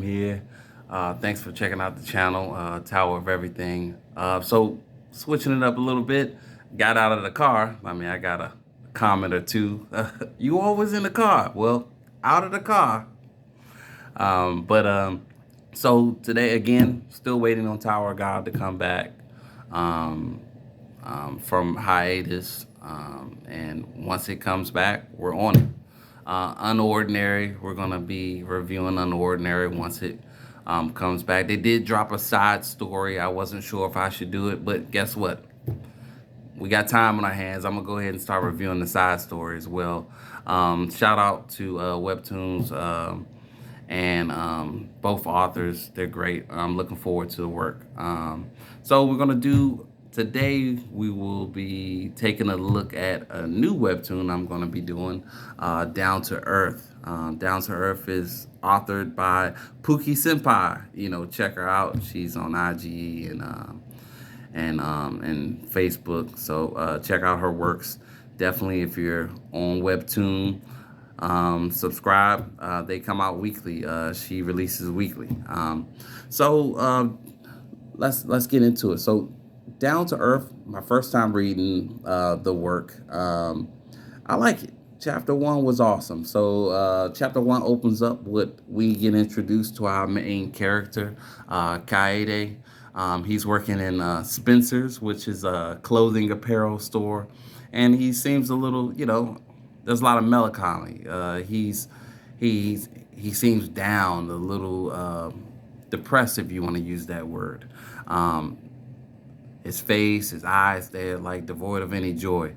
Here. Thanks for checking out the channel, Tower of Everything. So switching it up a little bit, got out of the car. I mean, I got a comment or two. You always in the car. Well, out of the car. But so today again, still waiting on Tower of God to come back um, from hiatus. And once it comes back, we're on it. Unordinary, we're gonna be reviewing Unordinary once it comes back. They did drop a side story. I wasn't sure if I should do it, but guess what? We got time on our hands. I'm gonna go ahead and start reviewing the side story as well. Shout out to Webtoons and both authors. They're great. I'm looking forward to the work. So we're gonna do today. We will be taking a look at a new webtoon I'm gonna be doing, Down to Earth. Down to Earth is authored by Pookie Senpai. You know, check her out. She's on IG and Facebook. So check out her works. Definitely, if you're on Webtoon, subscribe. They come out weekly. She releases weekly. So let's get into it. So Down to Earth, my first time reading the work. I like it. Chapter one was awesome. So chapter one opens up with we get introduced to our main character, Kaede. He's working in Spencer's, which is a clothing apparel store, and he seems a little, there's a lot of melancholy. He seems down, a little depressed, if you want to use that word. Um, his face, his eyes, they're like devoid of any joy.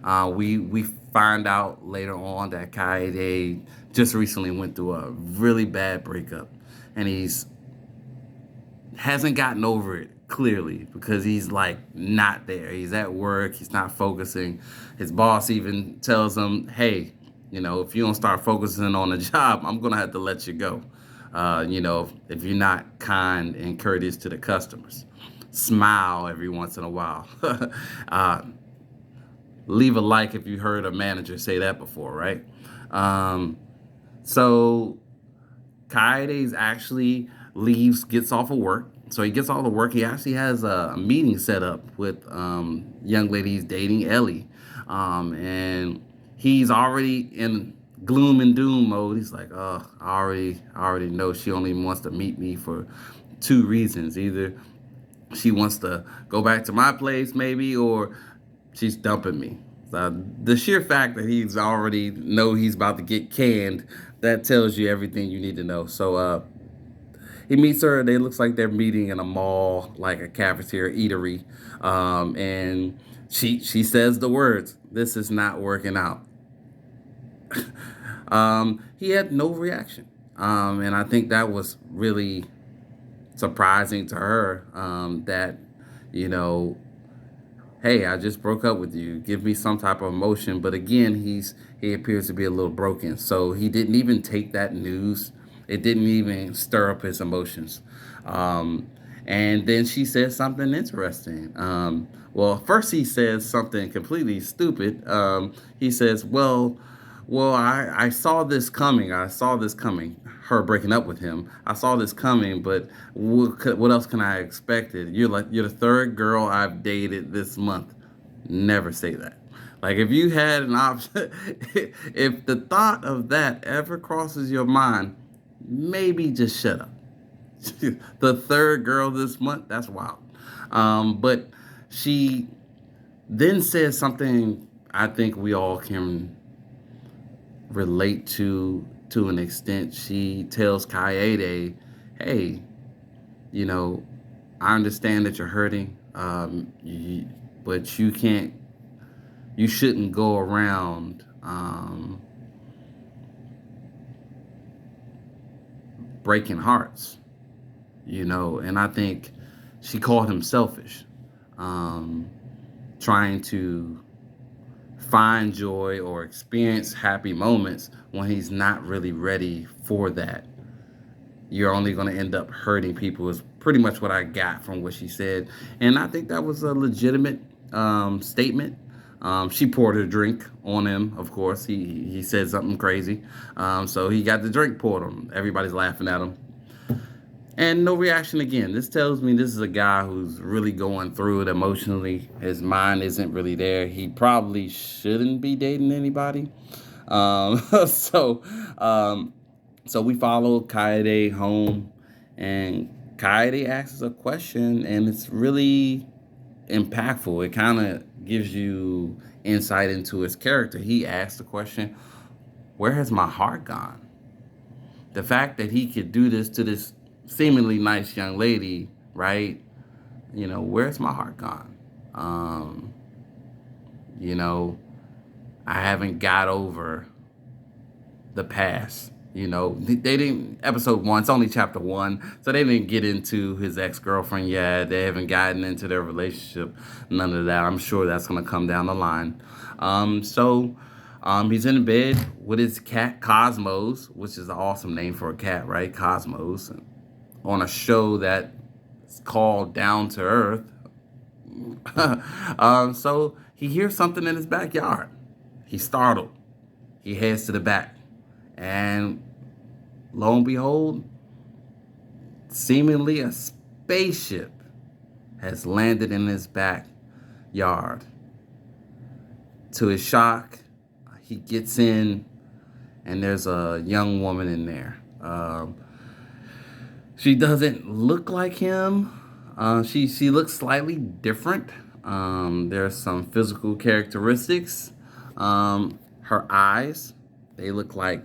We find out later on that Kaede just recently went through a really bad breakup, and he's hasn't gotten over it clearly because he's like not there. He's at work. He's not focusing. His boss even tells him, "Hey, if you don't start focusing on the job, I'm gonna have to let you go. If you're not kind and courteous to the customers, smile every once in a while. uh, leave a like if you heard a manager say that before, right? Um, so Kaede's actually leaves, gets off of work. So he gets off of work. He actually has a meeting set up with young lady he's dating, Ellie, and he's already in gloom and doom mode. He's like, "Oh, I already know she only wants to meet me for two reasons. Either she wants to go back to my place, maybe, or she's dumping me." The sheer fact that he's already know he's about to get canned, that tells you everything you need to know. So he meets her. They looks like they're meeting in a mall, like a cafeteria eatery, and she says the words, "This is not working out." He had no reaction, and I think that was really surprising to her. That you know hey, I just broke up with you. Give me some type of emotion. But again, he appears to be a little broken. So he didn't even take that news. It didn't even stir up his emotions. Um, and then she says something interesting. Well, first he says something completely stupid. He says, well, I saw this coming. I saw this coming. Her breaking up with him. I saw this coming, but what else can I expect? You're the third girl I've dated this month. Never say that. Like if you had an option, if the thought of that ever crosses your mind, maybe just shut up. The third girl this month. That's wild. But she then says something I think we all can relate to an extent. She tells Kaede, "Hey, you know, I understand that you're hurting, but you shouldn't go around breaking hearts, And I think she called him selfish, um, trying to find joy or experience happy moments when he's not really ready for that. You're only going to end up hurting people, is pretty much what I got from what she said. And I think that was a legitimate statement. She poured her drink on him, of course. He said something crazy. So he got the drink poured on him. Everybody's laughing at him. And no reaction again. This tells me this is a guy who's really going through it emotionally. His mind isn't really there. He probably shouldn't be dating anybody. Um, so, um, so we follow Kaede home, and Kaede asks a question, and it's really impactful. It kind of gives you insight into his character. He asked the question, "Where has my heart gone?" The fact that he could do this to this seemingly nice young lady, right? Where's my heart gone? Um, you know, I haven't got over the past. They didn't, episode one, it's only chapter one, so they didn't get into his ex girlfriend yet. They haven't gotten into their relationship, none of that. I'm sure that's going to come down the line. He's in bed with his cat Cosmos, which is an awesome name for a cat, right? Cosmos, on a show that's called Down to Earth. So he hears something in his backyard. He's startled. He heads to the back. And lo and behold, seemingly a spaceship has landed in his backyard. To his shock, he gets in, and there's a young woman in there. She doesn't look like him. She looks slightly different. There's some physical characteristics. Her eyes, they look like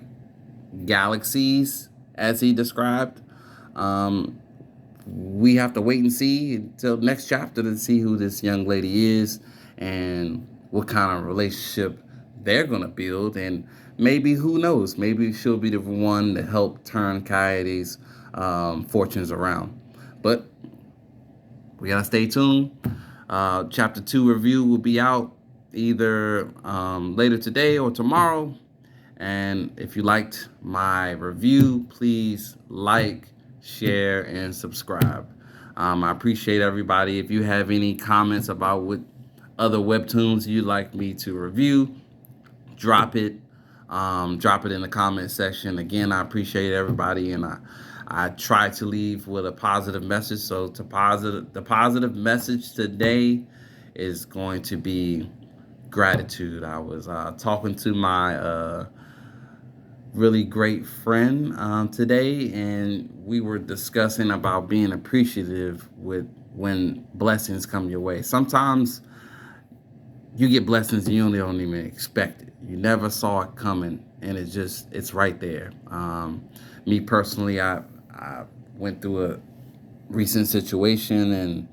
galaxies, as he described. Um, we have to wait and see until next chapter to see who this young lady is and what kind of relationship they're going to build. And maybe, who knows, maybe she'll be the one to help turn Coyote's fortunes around. But we got to stay tuned. Chapter 2 review will be out either later today or tomorrow. And if you liked my review, please like, share, and subscribe. I appreciate everybody. If you have any comments about what other webtoons you'd like me to review, drop it. Drop it in the comment section. Again, I appreciate everybody, and I try to leave with a positive message. So the positive message today is going to be gratitude. I was talking to my really great friend today, and we were discussing about being appreciative with when blessings come your way. Sometimes you get blessings and you don't even expect it. You never saw it coming, and it's right there. Me personally, I went through a recent situation, and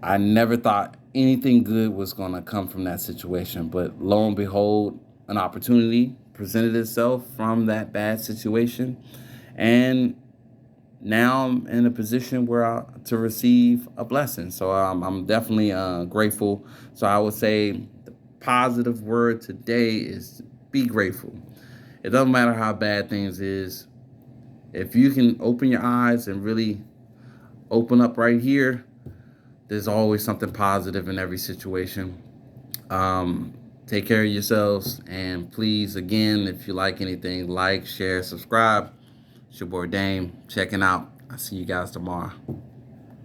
I never thought anything good was going to come from that situation. But lo and behold, an opportunity presented itself from that bad situation. And now I'm in a position to receive a blessing. So I'm definitely grateful. So I would say the positive word today is be grateful. It doesn't matter how bad things is. If you can open your eyes and really open up right here, there's always something positive in every situation. Take care of yourselves, and please, again, if you like anything, like, share, subscribe. It's your boy Dame checking out. I'll see you guys tomorrow.